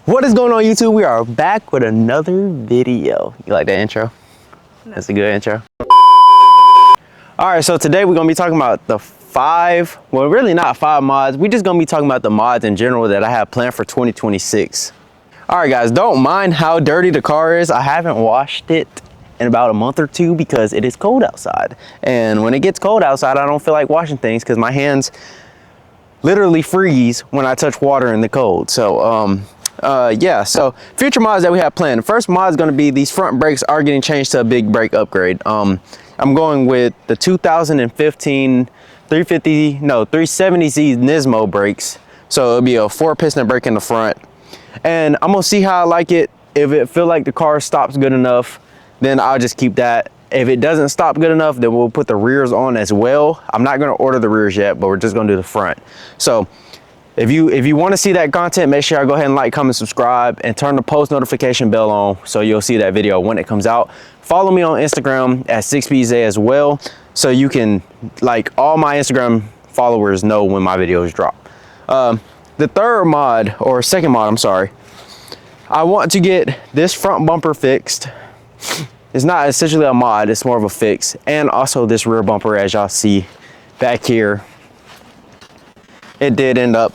What is going on, YouTube? We are back with another video. You like that intro? No. That's a good intro. All right, so today we're gonna be talking about the well, really not 5 mods. We're just gonna be talking about the mods in general that I have planned for 2026. All right, guys, don't mind how dirty the car is. I haven't washed it in about a month or two because it is cold outside. And when it gets cold outside, I don't feel like washing things because my hands literally freeze when I touch water in the cold. So, yeah, so future mods that we have planned. The first mod is going to be these front brakes are getting changed to a big brake upgrade. I'm going with the 2015 370Z Nismo brakes. So it'll be a 4-piston brake in the front. And I'm gonna see how I like it. If it feel like the car stops good enough, then I'll just keep that. If it doesn't stop good enough, then we'll put the rears on as well. I'm not gonna order the rears yet, but we're just gonna do the front. So if you want to see that content, make sure you go ahead and like, comment, subscribe, and turn the post notification bell on so you'll see that video when it comes out. Follow me on Instagram at 6BZ as well, so you can, like, all my Instagram followers know when my videos drop. The third mod, or second mod, I'm sorry, I want to get this front bumper fixed. It's not essentially a mod, it's more of a fix. And also this rear bumper, as y'all see back here. It did end up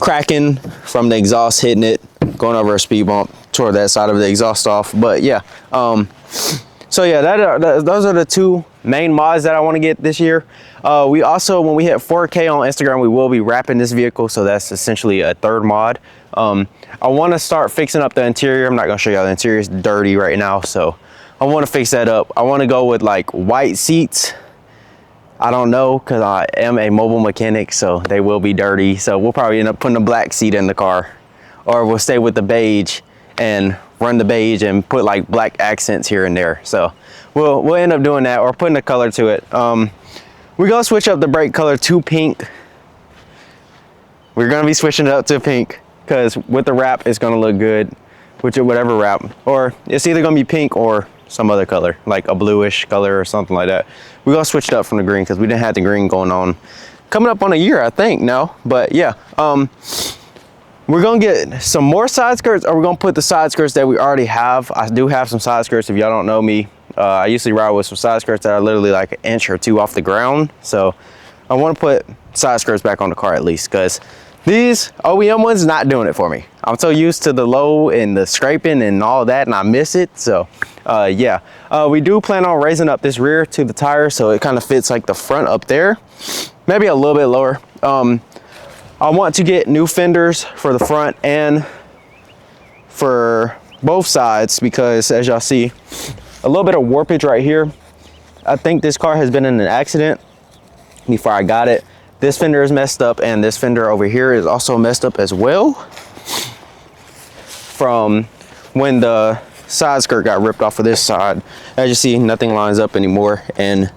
cracking from the exhaust hitting it, going over a speed bump, tore that side of the exhaust off. But yeah, so yeah, those are the 2 main mods that I want to get this year. We also, when we hit 4K on Instagram, we will be wrapping this vehicle, so that's essentially a third mod. I want to start fixing up the interior. I'm not going to show y'all the interior, it's dirty right now, so I want to fix that up. I want to go with like white seats. I don't know, because I am a mobile mechanic, so they will be dirty. So we'll probably end up putting a black seat in the car, or we'll stay with the beige and run the beige and put like black accents here and there. So we'll end up doing that, or putting a color to it. We're gonna switch up the brake color to pink. We're gonna be switching it up to pink because with the wrap, it's gonna look good, with whatever wrap, or it's either gonna be pink or some other color, like a bluish color or something like that. We're gonna switch it up from the green because we didn't have the green going on. Coming up on a year, I think, now. But yeah, we're gonna get some more side skirts, or we're gonna put the side skirts that we already have. I do have some side skirts. If y'all don't know me, I usually ride with some side skirts that are literally like an inch or 2 off the ground. So I want to put side skirts back on the car at least, because these OEM ones not doing it for me. I'm so used to the low and the scraping and all that, and I miss it. So yeah, we do plan on raising up this rear to the tire so it kind of fits like the front up there, maybe a little bit lower. I want to get new fenders for the front and for both sides, because as y'all see, a little bit of warpage right here. I think this car has been in an accident before I got it. This fender is messed up, and this fender over here is also messed up as well from when the side skirt got ripped off of this side. As you see, nothing lines up anymore, and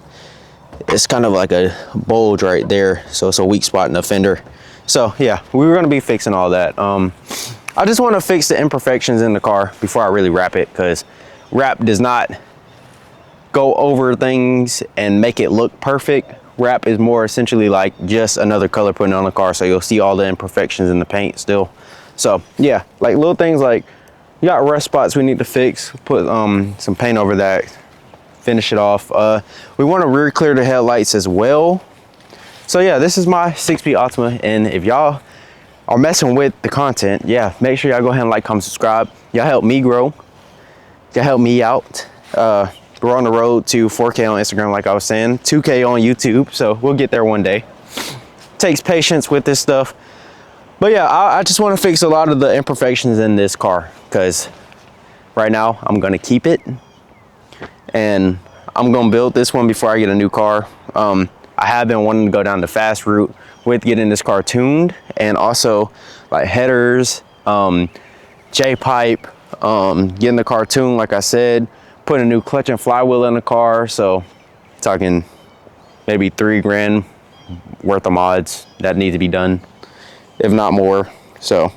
it's kind of like a bulge right there, so it's a weak spot in the fender. So yeah, we were going to be fixing all that. I just want to fix the imperfections in the car before I really wrap it, because wrap does not go over things and make it look perfect. Wrap is more essentially like just another color putting on the car, so you'll see all the imperfections in the paint still. So yeah, like little things like you got rust spots we need to fix, put some paint over that, finish it off. We want to rear clear the headlights as well. So yeah, this is my 6P Altima, and if y'all are messing with the content, yeah, make sure y'all go ahead and like, comment, subscribe. Y'all help me grow, y'all help me out. We're on the road to 4K on Instagram, like I was saying, 2K on YouTube, so we'll get there one day. Takes patience with this stuff. But yeah, I just want to fix a lot of the imperfections in this car, because right now I'm going to keep it, and I'm going to build this one before I get a new car. I have been wanting to go down the fast route with getting this car tuned, and also like headers, J-pipe, getting the car tuned, like I said, putting a new clutch and flywheel in the car. So talking maybe $3 grand worth of mods that need to be done, if not more. So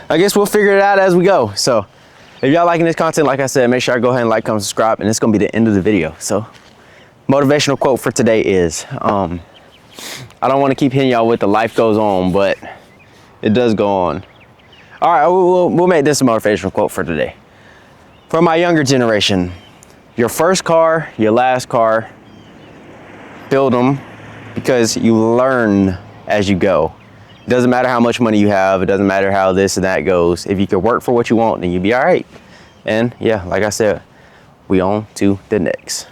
I guess we'll figure it out as we go. So if y'all liking this content, like I said, make sure I go ahead and like, comment, subscribe, and it's gonna be the end of the video. So motivational quote for today is, I don't want to keep hitting y'all with the life goes on, but it does go on. All right, we'll make this a motivational quote for today. For my younger generation, your first car, your last car, build them because you learn as you go. It doesn't matter how much money you have. It doesn't matter how this and that goes. If you can work for what you want, then you'll be all right. And yeah, like I said, we on to the next.